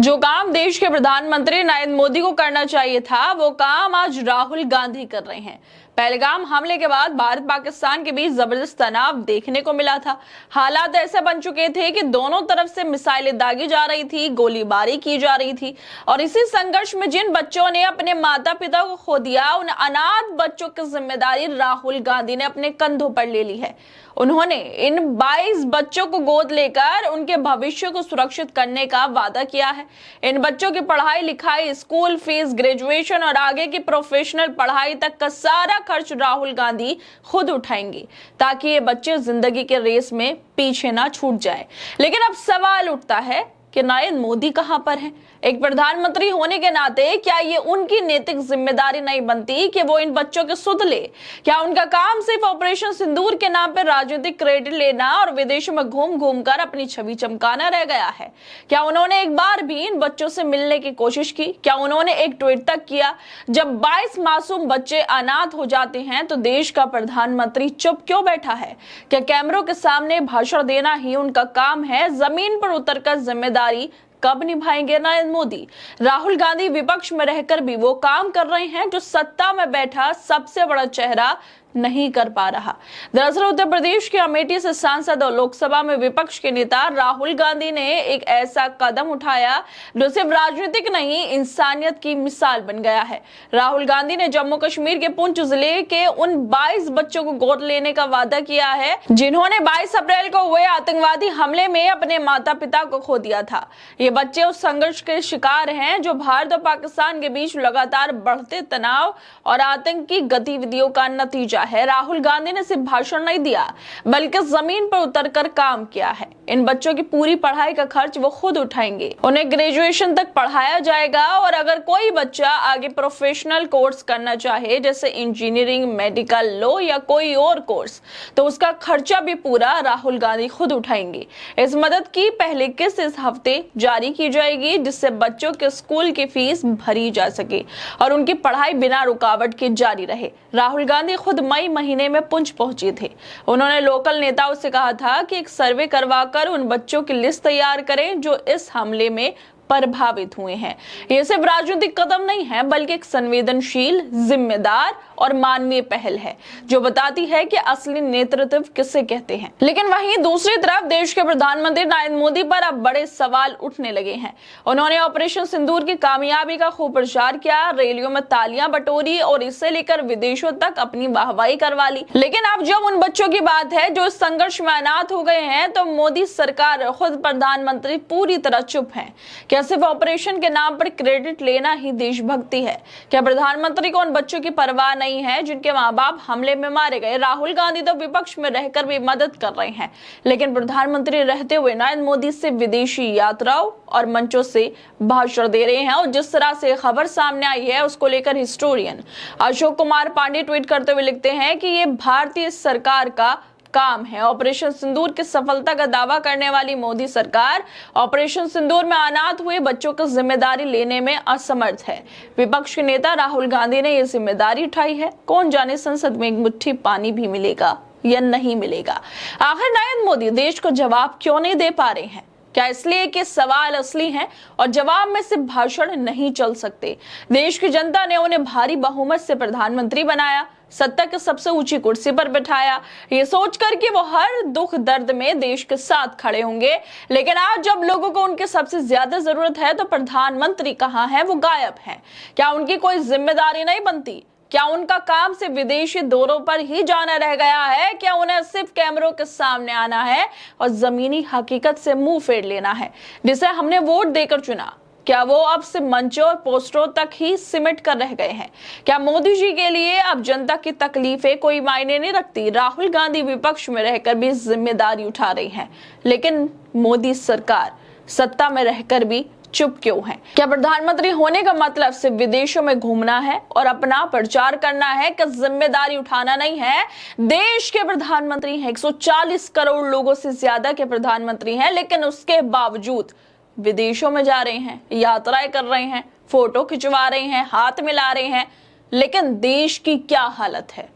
जो काम देश के प्रधानमंत्री नरेंद्र मोदी को करना चाहिए था, वो काम आज राहुल गांधी कर रहे हैं। पहलगाम हमले के बाद भारत पाकिस्तान के बीच जबरदस्त तनाव देखने को मिला था। हालात ऐसे बन चुके थे कि दोनों तरफ से मिसाइलें दागी जा रही थी, गोलीबारी की जा रही थी और इसी संघर्ष में जिन बच्चों ने अपने माता पिता को खो दिया, उन अनाथ बच्चों की जिम्मेदारी राहुल गांधी ने अपने कंधों पर ले ली है। उन्होंने इन 22 बच्चों को गोद लेकर उनके भविष्य को सुरक्षित करने का वादा किया है। इन बच्चों की पढ़ाई लिखाई, स्कूल फीस, ग्रेजुएशन और आगे की प्रोफेशनल पढ़ाई तक का सारा खर्च राहुल गांधी खुद उठाएंगे, ताकि ये बच्चे जिंदगी के रेस में पीछे ना छूट जाए। लेकिन अब सवाल उठता है कि नरेंद्र मोदी कहां पर हैं? एक प्रधानमंत्री होने के नाते क्या ये उनकी नैतिक जिम्मेदारी नहीं बनती कि वो इन बच्चों के सुध ले? क्या उनका काम सिर्फ ऑपरेशन सिंदूर के नाम पर राजनीतिक क्रेडिट लेना और विदेशों में घूम घूम कर अपनी छवि चमकाना रह गया है? क्या उन्होंने एक बार भी इन बच्चों से मिलने की कोशिश की? क्या उन्होंने एक ट्वीट तक किया? जब 22 मासूम बच्चे अनाथ हो जाते हैं तो देश का प्रधानमंत्री चुप क्यों बैठा है? क्या कैमरों के सामने भाषण देना ही उनका काम है? जमीन पर उतरकर जिम्मेदारी कब निभाएंगे नरेंद्र मोदी? राहुल गांधी विपक्ष में रहकर भी वो काम कर रहे हैं जो सत्ता में बैठा सबसे बड़ा चेहरा नहीं कर पा रहा। दरअसल उत्तर प्रदेश के अमेठी से सांसद और लोकसभा में विपक्ष के नेता राहुल गांधी ने एक ऐसा कदम उठाया जो सिर्फ राजनीतिक नहीं, इंसानियत की मिसाल बन गया है। राहुल गांधी ने जम्मू कश्मीर के पुंछ जिले के उन 22 बच्चों को गोद लेने का वादा किया है जिन्होंने 22 अप्रैल को हुए आतंकवादी हमले में अपने माता पिता को खो दिया था। ये बच्चे उस संघर्ष के शिकार हैं जो भारत और पाकिस्तान के बीच लगातार बढ़ते तनाव और आतंकी गतिविधियों का नतीजा है। राहुल गांधी ने सिर्फ भाषण नहीं दिया, बल्कि जमीन पर उतरकर काम किया है। इन बच्चों की पूरी पढ़ाई का खर्च वो खुद उठाएंगे। उन्हें ग्रेजुएशन तक पढ़ाया जाएगा और अगर कोई बच्चा आगे प्रोफेशनल कोर्स करना चाहे, जैसे इंजीनियरिंग, मेडिकल, लॉ या कोई और कोर्स, तो उसका खर्चा भी पूरा राहुल गांधी खुद उठाएंगे। इस मदद की पहली किस्त इस हफ्ते जारी की जाएगी, जिससे बच्चों के स्कूल की फीस भरी जा सके और उनकी पढ़ाई बिना रुकावट के जारी रहे। राहुल गांधी खुद मई महीने में पुंछ पहुंचे थे। उन्होंने लोकल नेताओं से कहा था कि एक सर्वे करवाकर उन बच्चों की लिस्ट तैयार करें जो इस हमले में प्रभावित हुए हैं। यह सिर्फ राजनीतिक कदम नहीं है, बल्कि एक संवेदनशील, जिम्मेदार और मानवीय पहल है जो बताती है कि असली नेतृत्व किसे कहते हैं। लेकिन वहीं दूसरी तरफ देश के प्रधानमंत्री नरेंद्र मोदी पर अब बड़े सवाल उठने लगे हैं। उन्होंने ऑपरेशन सिंदूर की कामयाबी का खूब प्रचार किया, रैलियों में तालियां बटोरी और इसे लेकर विदेशों तक अपनी वाहवाही करवा ली। लेकिन अब जब उन बच्चों की बात है जो इस संघर्ष में अनाथ हो गए हैं, तो मोदी सरकार, खुद प्रधानमंत्री पूरी तरह चुप है। क्या सिर्फ ऑपरेशन के नाम पर क्रेडिट लेना ही देशभक्ति है? क्या प्रधानमंत्री को उन बच्चों की परवाह नहीं है जिनके माँ बाप हमले में मारे गए? राहुल गांधी तो विपक्ष में रहकर भी मदद कर रहे हैं, लेकिन प्रधानमंत्री रहते हुए नरेंद्र मोदी से विदेशी यात्राओं और मंचों से भाषण दे रहे हैं। और जिस तरह से खबर सामने आई है, उसको लेकर हिस्टोरियन अशोक कुमार पांडे ट्वीट करते हुए लिखते हैं कि ये भारतीय सरकार का काम है। ऑपरेशन सिंदूर की सफलता का दावा करने वाली मोदी सरकार ऑपरेशन सिंदूर में अनाथ हुए बच्चों की जिम्मेदारी लेने में असमर्थ है। विपक्ष के नेता राहुल गांधी ने यह जिम्मेदारी उठाई है। कौन जाने संसद में एक मुट्ठी पानी भी मिलेगा या नहीं मिलेगा? आखिर नरेंद्र मोदी देश को जवाब क्यों नहीं दे पा रहे हैं? क्या इसलिए कि सवाल असली हैं और जवाब में सिर्फ भाषण नहीं चल सकते? देश की जनता ने उन्हें भारी बहुमत से प्रधानमंत्री बनाया, सत्ता की सबसे ऊंची कुर्सी पर बिठाया, ये सोचकर कि वो हर दुख दर्द में देश के साथ खड़े होंगे। लेकिन आज जब लोगों को उनके सबसे ज्यादा जरूरत है, तो प्रधानमंत्री कहाँ हैं? वो गायब हैं। क्या उनकी कोई जिम्मेदारी नहीं बनती? क्या उनका काम सिर्फ विदेशी दौरों पर ही जाना रह गया है? क्या उन्हें सिर्फ कैमरों के सामने आना है और जमीनी हकीकत से मुंह फेर लेना है, जिसे हमने वोट देकर चुना? क्या वो अब सिर्फ मंचों और पोस्टरों तक ही सिमट कर रह गए हैं? क्या मोदी जी के लिए अब जनता की तकलीफें कोई मायने नहीं रखती? राहुल गांधी विपक्ष में रहकर भी जिम्मेदारी उठा रही हैं, लेकिन मोदी सरकार सत्ता में रहकर भी चुप क्यों है? क्या प्रधानमंत्री होने का मतलब सिर्फ विदेशों में घूमना है और अपना प्रचार करना है? क्या जिम्मेदारी उठाना नहीं है? देश के प्रधानमंत्री हैं, 140 करोड़ लोगों से ज्यादा के प्रधानमंत्री हैं, लेकिन उसके बावजूद विदेशों में जा रहे हैं, यात्राएं कर रहे हैं, फोटो खिंचवा रहे हैं, हाथ मिला रहे हैं। लेकिन देश की क्या हालत है?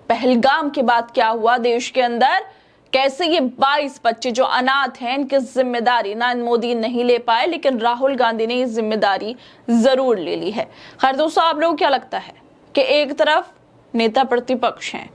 पहलगाम के बाद क्या हुआ देश के अंदर? कैसे ये 22 बच्चे जो अनाथ हैं, इनकी जिम्मेदारी नरेंद्र मोदी नहीं ले पाए, लेकिन राहुल गांधी ने ये जिम्मेदारी जरूर ले ली है। खैर दोस्तों, आप लोगों को क्या लगता है कि एक तरफ नेता प्रतिपक्ष हैं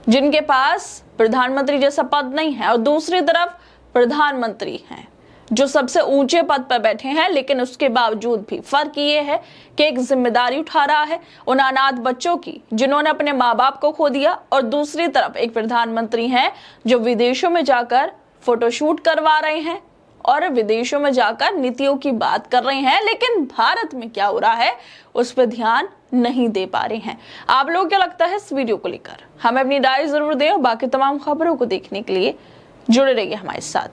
जिनके पास प्रधानमंत्री जैसा पद नहीं है, और दूसरी तरफ प्रधानमंत्री हैं जो सबसे ऊंचे पद पर बैठे हैं, लेकिन उसके बावजूद भी फर्क ये है कि एक जिम्मेदारी उठा रहा है उन अनाथ बच्चों की जिन्होंने अपने माँ बाप को खो दिया, और दूसरी तरफ एक प्रधानमंत्री हैं जो विदेशों में जाकर फोटोशूट करवा रहे हैं और विदेशों में जाकर नीतियों की बात कर रहे हैं, लेकिन भारत में क्या हो रहा है उस पर ध्यान नहीं दे पा रहे हैं। आप लोगों को क्या लगता है इस वीडियो को लेकर? हमें अपनी राय जरूर दें और बाकी तमाम खबरों को देखने के लिए जुड़े रहिए हमारे साथ।